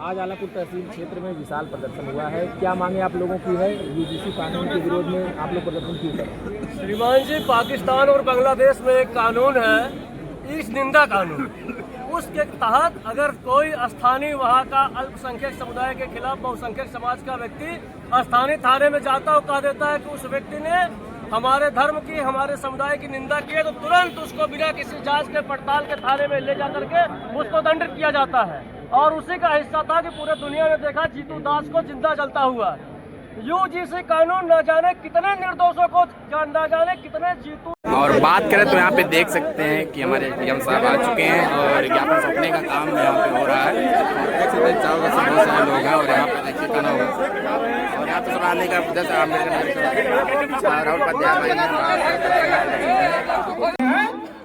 आज आलापुर तहसील क्षेत्र में विशाल प्रदर्शन हुआ है। क्या मांगे आप लोगों की है? यूजीसी कानून के विरोध में आप लोग प्रदर्शन क्यों करें? श्रीमान जी, पाकिस्तान और बांग्लादेश में एक कानून है, ईस्ट निंदा कानून। उसके तहत अगर कोई स्थानीय वहाँ का अल्पसंख्यक समुदाय के खिलाफ बहुसंख्यक समाज का व्यक्ति स्थानीय थाने में जाता और कह देता है कि उस व्यक्ति ने हमारे धर्म की, हमारे समुदाय की निंदा की है, तो तुरंत उसको बिना किसी जांच के पड़ताल के थाने में ले जा करके उसको दंडित किया जाता है। और उसी का हिस्सा था कि पूरे दुनिया ने देखा जीतू दास को जिंदा जलता हुआ। यूजीसी कानून न जाने कितने निर्दोषों को, न जाने कितने जीतू। और बात करें तो यहाँ पे देख सकते हैं कि हमारे डीएम साहब आ चुके हैं और ज्ञापन सौंपने का काम यहाँ पे हो रहा है। देख सकते हैं चारों से बहुत सारे लोग हैं और यहाँ पे देखिए खाना होगा और यहाँ पे सब आने का जैसे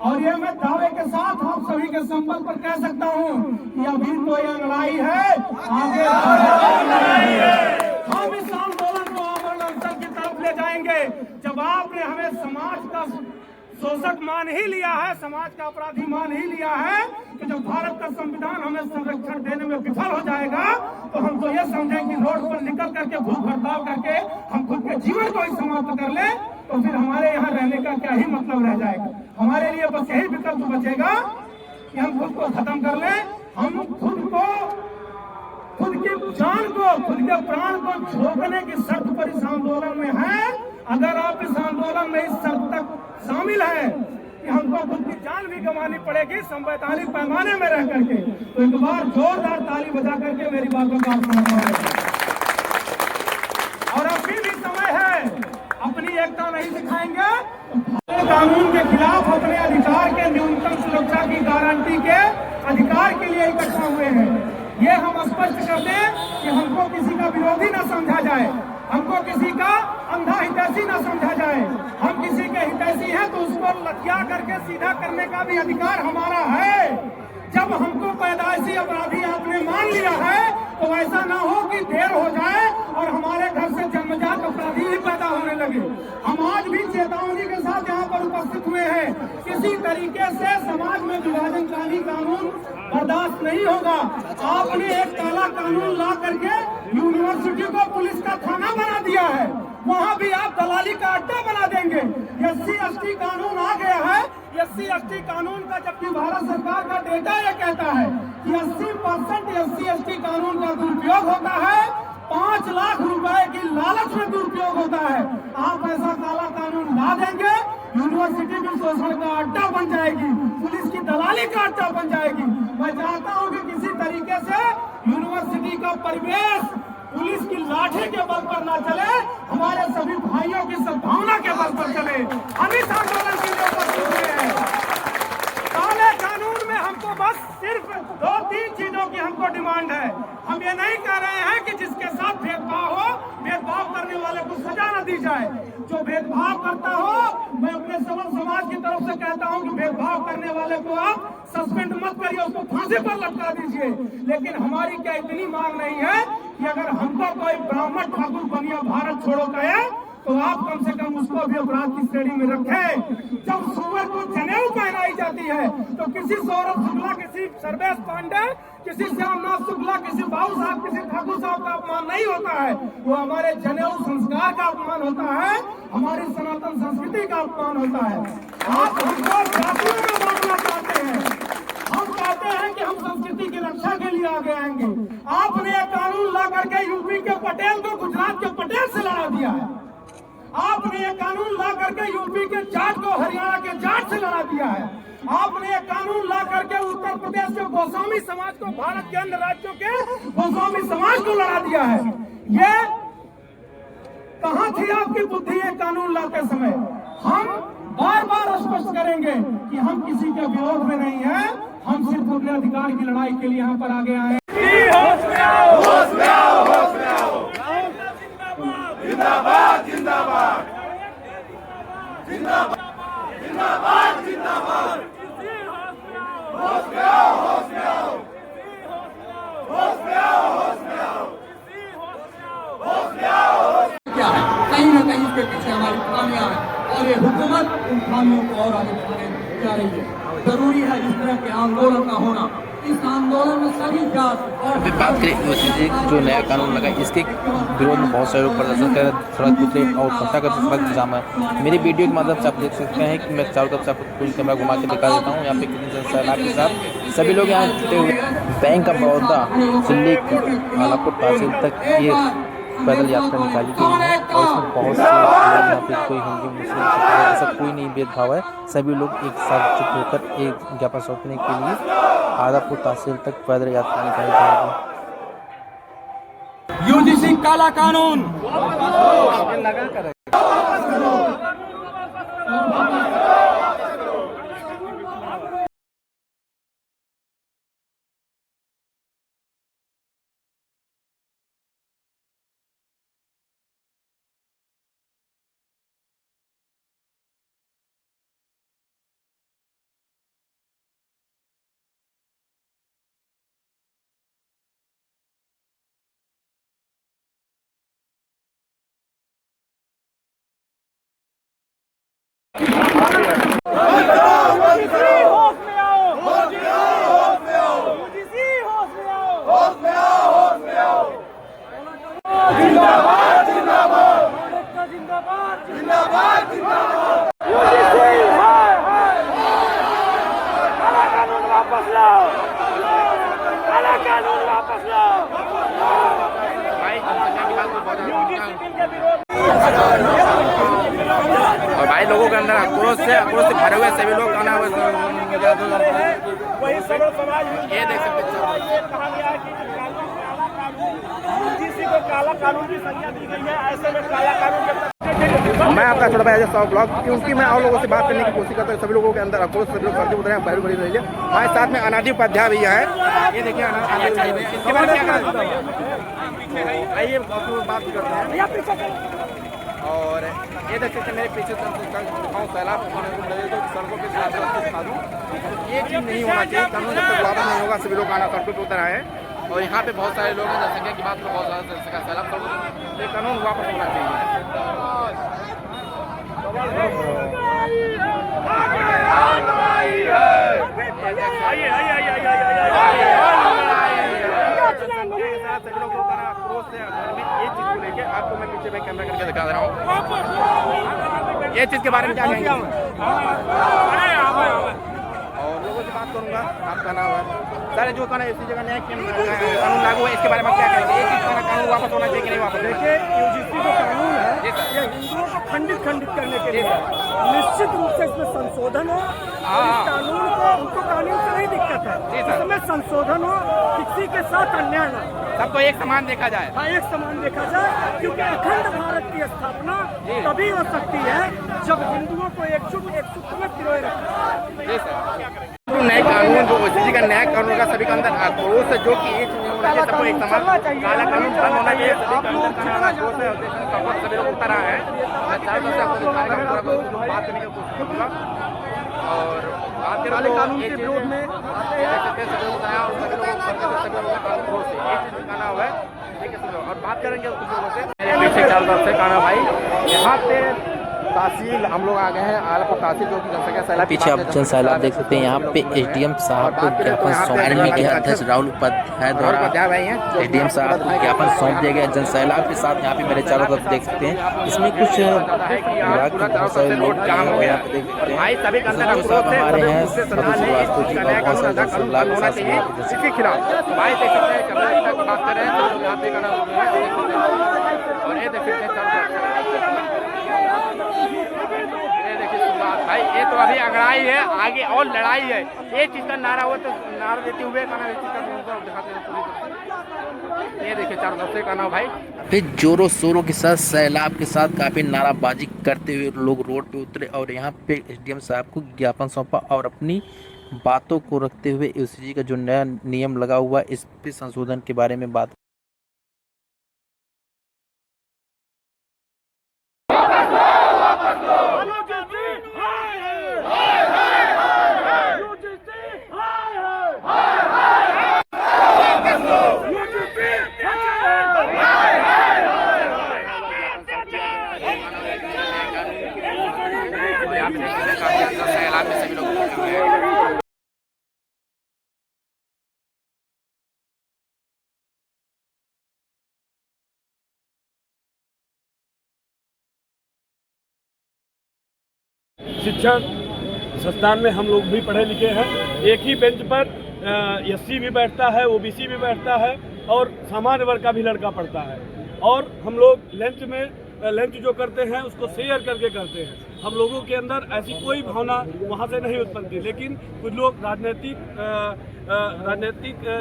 और ये मैं दावे के साथ आप सभी के संबल पर कह सकता हूँ कि अभी तो यह लड़ाई है, आगे हम इस आंदोलन को अमर अवसर की तरफ ले जाएंगे। जब आपने हमें समाज का शोषक मान ही लिया है, समाज का अपराधी मान ही लिया है, कि जब भारत का संविधान हमें संरक्षण देने में विफल हो जाएगा तो हम तो ये समझें कि रोड पर निकल करके भूख हड़ताल करके हम खुद के जीवन को ही समाप्त कर ले, तो फिर हमारे यहाँ रहने का क्या ही मतलब रह जाएगा। हमारे लिए बस यही विकल्प बचेगा कि हम खुद को खत्म कर ले। हम खुद की जान को, खुद के प्राण को झोंकने की शर्त पर इस आंदोलन में है। अगर आप इस आंदोलन में इस शर्त तक शामिल है कि हमको खुद की जान भी गंवानी पड़ेगी संवैधानिक पैमाने में रह करके, तो एक बार जोरदार ताली बजा करके मेरी बातों का समर्थन। और अभी भी समय है, अपनी एकता नहीं दिखाएंगे तो कानून के खिलाफ अपने अधिकार के न्यूनतम सुरक्षा की गारंटी के अधिकार के लिए इकट्ठा हुए हैं। ये हम स्पष्ट कर दें कि हमको किसी का विरोधी न समझा जाए, हमको किसी का अंधा हितैषी न समझा जाए। हम किसी के हितैषी हैं तो उसको लठिया करके सीधा करने का भी अधिकार हमारा है। जब हमको पैदाइशी अपराधी आपने मान लिया है तो ऐसा ना हो कि देर हो जाए और हमारे घर से जन्मजात अपराधी ही पैदा होने लगे। हम आज भी चेतावनी के साथ यहाँ पर उपस्थित हुए हैं। किसी तरीके से समाज में विभाजनकारी कानून बर्दाश्त नहीं होगा। आपने एक काला कानून ला करके यूनिवर्सिटी को पुलिस का थाना बना दिया है, वहाँ भी आप दलाली का अड्डा बना देंगे। SC/ST कानून आ गया है। SC/ST कानून का जबकि भारत सरकार का डेटा यह कहता है कि 80% SC/ST कानून का दुरुपयोग होता है, 5 लाख रुपए की लालच में दुरुपयोग होता है। आप ऐसा काला कानून ला देंगे, यूनिवर्सिटी भी शोषण का अड्डा बन जाएगी, पुलिस की दलाली का अड्डा बन जाएगी। मैं चाहता हूँ कि किसी तरीके से यूनिवर्सिटी का परिवेश पुलिस की लाठी के बल पर ना चले, हमारे सभी भाइयों की सद्भावना के बल पर चले। हम इस आंदोलन के लिए उपस्थित हुए हैं। काले कानून में हमको बस सिर्फ 2-3 चीजों की हमको डिमांड है। हम ये नहीं कह रहे हैं कि जिसके साथ भेदभाव हो, भेदभाव करने वाले को सजा न दी जाए। जो भेदभाव करता हो, मैं अपने सबल समाज की तरफ से कहता हूं कि भेदभाव करने वाले को आप सस्पेंड मत करिए, उसको फांसी पर लटका दीजिए। लेकिन हमारी क्या इतनी मांग नहीं है कि अगर हमको कोई ब्राह्मण ठाकुर बनिया भारत छोड़ो कहे तो आप कम से कम उसको भी अपराध की श्रेणी में रखें। जब सुअर को जनेऊ पहनाई जाती है तो किसी सौरभ शुक्ला, किसी सर्वेश पांडे, किसी श्यामनाथ शुक्ला, किसी बाबू साहब, किसी ठाकुर साहब का अपमान नहीं होता है। वो हमारे जनेऊ संस्कार का अपमान होता है, हमारी सनातन संस्कृति का अपमान होता है। आप हमको जातियों में बांटना चाहते हैं। हम कहते हैं कि हम संस्कृति की रक्षा के लिए आगे आएंगे। आपने एक कानून ला करके यूपी के पटेल को गुजरात के पटेल से लड़ा दिया है। आपने ये कानून ला करके यूपी के जाट को हरियाणा के जाट से लड़ा दिया है। आपने ये कानून ला करके उत्तर प्रदेश के गोस्वामी समाज को भारत के अन्य राज्यों के गोस्वामी समाज को लड़ा दिया है। ये कहाँ थी आपकी बुद्धि ये कानून लाते समय? हम बार बार स्पष्ट करेंगे कि हम किसी के विरोध में नहीं है, हम सिर्फ अपने अधिकार की लड़ाई के लिए यहाँ पर आगे आए। जिंदाबाद जिंदाबाद जिंदाबाद जिंदाबाद जिंदाबाद होश में आओ, होश में आओ, होश में आओ, होश में आओ, होश में आओ। क्या है, कहीं ना कहीं इसके पीछे हमारी खामियां हैं और ये हुकूमत उन खामियों को और आगे बढ़ाने जा रही है। जरूरी है इस तरह के आंदोलन का होना। इस आंदोलन में सभी जात और अभी बात करें यूसीसी जो नया कानून लगा इसके विरोध में बहुत सारे लोग प्रदर्शन कर सड़क उतरे और घंटा का सड़क जाम है। मेरी वीडियो के माध्यम से आप देख सकते हैं कि मैं चारों तरफ से आपको पूरी कैमरा घुमा के दिखा देता हूँ। यहाँ पे कितने सैलाब के साथ सभी लोग यहाँ जुटे हुए। बैंक ऑफ बड़ौदा दिल्ली आलापुर तहसील तक ये पैदल यात्रा निकाली गई है और इसमें बहुत से लोग यहाँ पे कोई हिंदू मुस्लिम ऐसा कोई नहीं भेदभाव है। सभी लोग एक साथ जुट होकर एक ज्ञापन सौंपने के लिए आलापुर तहसील तक पैदल यात्रा निकाली जाएगी। यूजीसी काला कानून और भाई लोगों के अंदर आक्रोश से भरे हुए सभी लोग आना हुए ये देख सकते काला कानून की संज्ञा दी गई है। ऐसे में काला कानून मैं आपका छोटा भाई सौ ब्लॉग क्योंकि मैं और लोगों से बात करने की कोशिश करता हूँ। सभी लोगों के अंदर आक्रोश सभी लोग सड़कों उतरे हैं। बड़ी रही है हमारे साथ में अनादि उपाध्याय भैया है। ये देखिए इसके बारे में क्या आइए बात करते हैं। और ये देख सकते मेरे पीछे सैलाब सड़कों पे दिखा दूँ। ये चीज़ नहीं होना चाहिए। कानून जब तक वापस नहीं होगा सभी लोग आना सड़कों पर उतर आए हैं। और यहाँ पे बहुत सारे लोग हैं जनसंख्या की बात बहुत ज़्यादा सैलाब ये कानून वापस होना चाहिए। आपको मैं पीछे कैमरा करके दिखा रहा हूँ। ये चीज़ के बारे में क्या कहेंगे? और लोगों से बात करूँगा। आपका नाम है सर जो कहना इसी जगह नया कानून लागू है इसके बारे में क्या कहेंगे? ये चीज़ का कानून वापस होना चाहिए कि नहीं वापस? देखिए यूजीसी जो कानून है ये हिंदुओं को खंडित करने के लिए निश्चित रूप से इसमें संशोधन हो। इस कानून को उनको कानून से नहीं दिक्कत है, इसमें संशोधन हो, किसी के साथ अन्याय न हो, सबको एक समान देखा जाए। हाँ एक समान देखा जाए क्योंकि अखंड भारत की स्थापना तभी हो सकती है जब हिंदुओं को एकजुट में पिरोए रखें। नए कानून जो ओसीसी का नया कानून का सभी के अंदर आक्रोश है जो कि एक होना चाहिए सबको एक समान काला कानून बंद होना चाहिए। सभी लोग उतर रहे हैं। मैं चारों तरफ से आपको बात करने की कोशिश करूँगा और बात करें कानून के विरोध में और बात करेंगे कुछ लोगों से। पीछे चारों तरफ से काना भाई यहाँ पे तहसील हम लोग आ गए हैं आलापुर तहसील जो कि जनसंख्या सैलाब पीछे आप जन सैलाब देख सकते हैं। यहाँ पे एसडीएम साहब को ज्ञापन आर्मी के अध्यक्ष राहुल उपाध्याय द्वारा एसडीएम साहब को ज्ञापन सौंप दिया गया। जन सैलाब के साथ यहाँ पे मेरे चारों तरफ देख सकते हैं। इसमें कुछ विभाग के बहुत सारे लोग यहाँ पे देख सकते हैं। हमारे हैं मधु श्रीवास्तव जी और बहुत सारे जन सैलाब के साथ इसके खिलाफ भाई देख सकते हैं बात कर रहे हैं और ये देख सकते हैं भाई ये तो अभी अंगड़ाई है आगे और लड़ाई है। ये चीज का नारा हो तो नारा देते हुए ये देखिए चारों तरफ से कहना भाई फिर जोरों शोरों के साथ सैलाब के साथ काफी नाराबाजी करते हुए लोग रोड पे उतरे और यहाँ पे एसडीएम साहब को ज्ञापन सौंपा और अपनी बातों को रखते हुए यूसीसी का जो नया नियम लगा हुआ इस पे संशोधन के बारे में बात सैलाब में सभी लोग शिक्षण संस्थान में हम लोग भी पढ़े लिखे हैं। एक ही बेंच पर एससी भी बैठता है, ओबीसी भी बैठता है और सामान्य वर्ग का भी लड़का पढ़ता है। और हम लोग लंच जो करते हैं उसको शेयर करके करते हैं। हम लोगों के अंदर ऐसी कोई भावना वहाँ से नहीं उत्पन्न की, लेकिन कुछ लोग राजनीतिक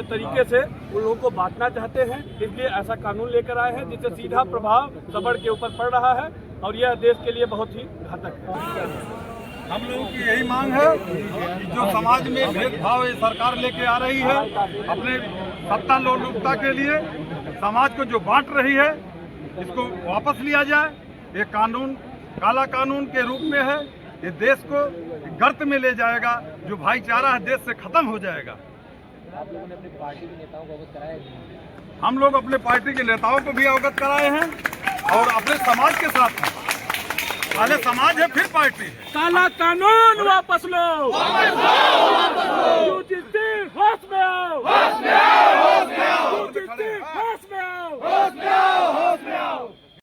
तरीके से उन लोगों को बांटना चाहते हैं, इसलिए ऐसा कानून लेकर आए हैं जिससे सीधा प्रभाव सबड़ के ऊपर पड़ रहा है और यह देश के लिए बहुत ही घातक है। हम लोगों की यही मांग है कि जो समाज में भेदभाव ये सरकार लेके आ रही है अपने सत्ता लोलुपता के लिए, समाज को जो बांट रही है इसको वापस लिया जाए। ये कानून काला कानून के रूप में है, ये देश को गर्त में ले जाएगा, जो भाईचारा है देश से खत्म हो जाएगा। आप लोगों ने अपनी पार्टी के नेताओं को अवगत कराया? हम लोग अपने पार्टी के नेताओं को भी अवगत कराए हैं और अपने समाज के साथ हैं। पहले समाज है फिर पार्टी है। काला कानून वापस लो, यूजीसी होश में आओ।